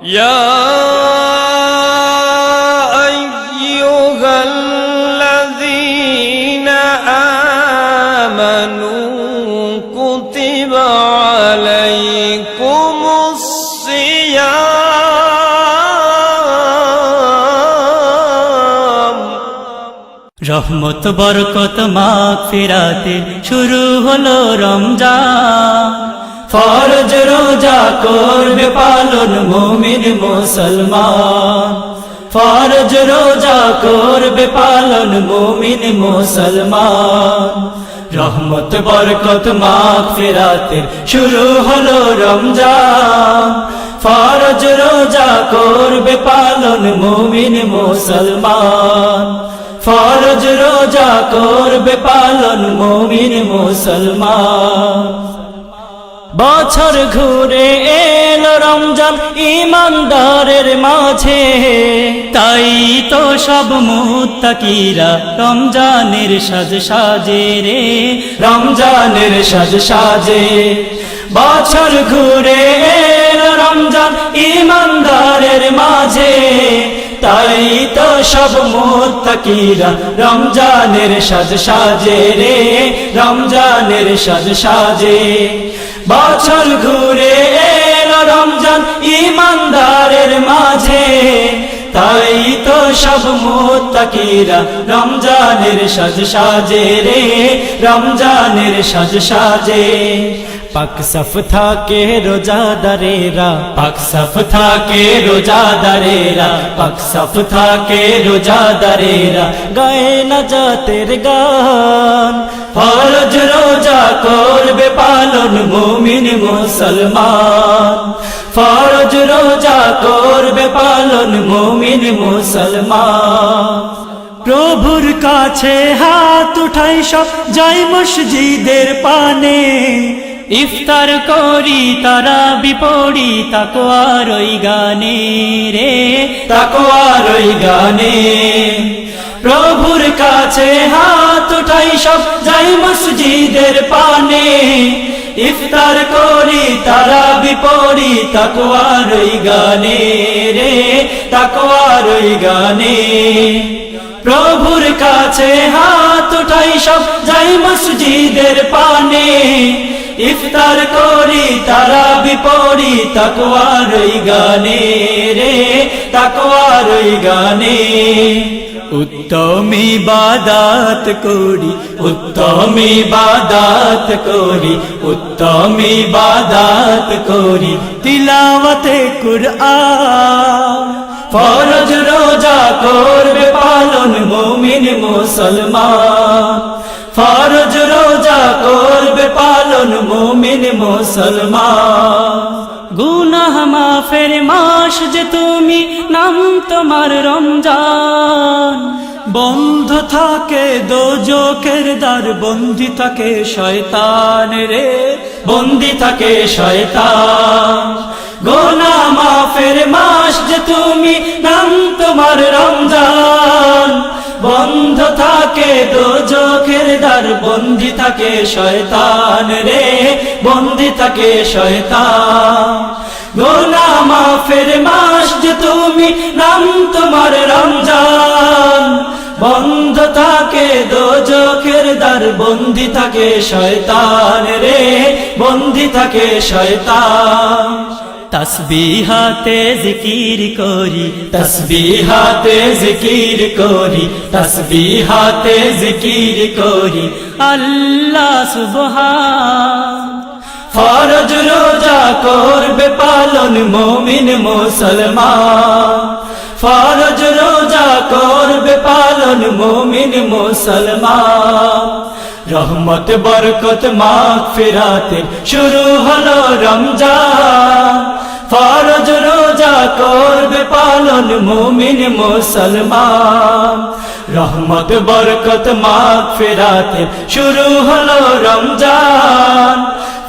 ইয়া আইয়ুহাল্লাযীনা আমানু কুতিবা আলাইকুমুস সিয়াম। রহমত বরকত মাগফিরাতে শুরু হলো রমজান। ফরজ রোজা করবে পালন মুমিন মুসলমান। ফরজ রোজা করবে পালন মুমিন মুসলমান। রহমত বরকত মাগফিরাতে শুরু হলো রমজান। ফরজ রোজা করবে পালন মুমিন মুসলমান। ফরজ রোজা করবে পালন মুমিন মুসলমান। বছর ঘুরে এলো রমজান ঈমানদারের মাঝে, তাই তো সব মুত্তাকিরা রমজানের সাজ সাজে রে, রমজানের সাজ সাজে। বছর ঘুরে এলো রমজান ঈমানদারের মাঝে, তাই তো সব মুত্তাকিরা রমজানের সাজ সাজে রে, রমজানের সাজ সাজে। বছর ঘুরে এলো রমজান ঈমানদারের মাঝে, তাই তো সব মুত্তাকিরা রমজানের সাজ সাজে রে, রমজানের সাজ সাজে। পাক সাফ থাকে রোজাদারেরা, পাক সাফ থাকে রোজাদারেরা, পাক সাফ থাকে রোজাদারেরা, গায়ে নাজাতের গান। ফরজ রোজা করবে পালন মুমিন মুসলমান। ফরজ রোজা করবে পালন মুমিন মুসলমান। প্রভুর কাছে হাত উঠাই সব যাই মসজিদের পানে, ইফতার করি তারাবি পড়ি তাকওয়ার ওই গানে রে, তাকওয়ার ওই গানে। প্রভুর কাছে হাত উঠাই সব যাই মসজিদের পানে, ইফতার করি তারাবি পড়ি তাকওয়ার ওই গানে রে, তাকওয়ার ওই গানে। প্রভুর কাছে হাত উঠাই সব যাই মসজিদের পানে, ইফতার করি তারাবি পড়ি তাকওয়ার ওই গানে রে, তাকওয়ার ওই গানে। উত্তম ইবাদত করি, উত্তম ইবাদত করি, উত্তম ইবাদত করি তিলাওয়াতে কুরআন। ফরজ রোজা করবে পালন মুমিন মুসলমান। ফরজ রোজা করবে পালন মুমিন মুসলমান। গুনাহ মাফের মাস যে তুমি, নাম তোমার রমজান। বন্ধ থাকে দোজখের দ্বার, বন্দী থাকে শয়তান রে, বন্দী থাকে শয়তান। গুনাহ মাফের মাস যে তুমি, নাম তোমার রমজান। বন্ধ থাকে দোজখের দ্বার, বন্দী থাকে শয়তান রে, বন্দী থাকে শয়তান। গুনাহ মাফের মাস যে তুমি, নাম তোমার রমজান। বন্ধ থাকে দোজখের দ্বার, বন্দী থাকে শয়তান রে, বন্দী থাকে শয়তান। তসবিহাতে জিকির করি, তসবিহাতে জিকির করি, তসবিহাতে জিকির করি আল্লাহ সুবহান। ফরজ রোজা করবে পালন মুমিন মুসলমান। ফরজ রোজা করবে পালন মুমিন মুসলমান। রহমত বরকত মাগফিরাতে শুরু হলো রমজান। ফরজ রোজা করবে পালন মুমিন মুসলমান। রহমত বরকত মাগফিরাতে শুরু হলো রমজান।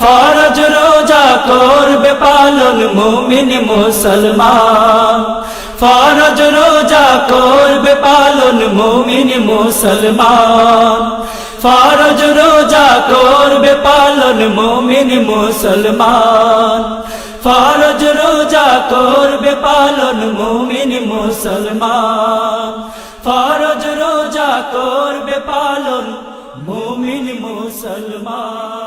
ফরজ রোজা করবে পালন মুমিন মুসলমান। ফরজ রোজা করবে পালন মুমিন মুসলমান। ফরজ রোজা করবে পালন মুমিন মুসলমান। ফরজ রোজা করবে পালন মুমিন মুসলমান, ফরজ রোজা করবে পালন মুমিন মুসলমান।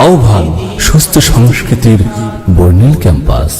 আহ্বান সুস্থ সংস্কৃতির বর্ণিল ক্যাম্পাস।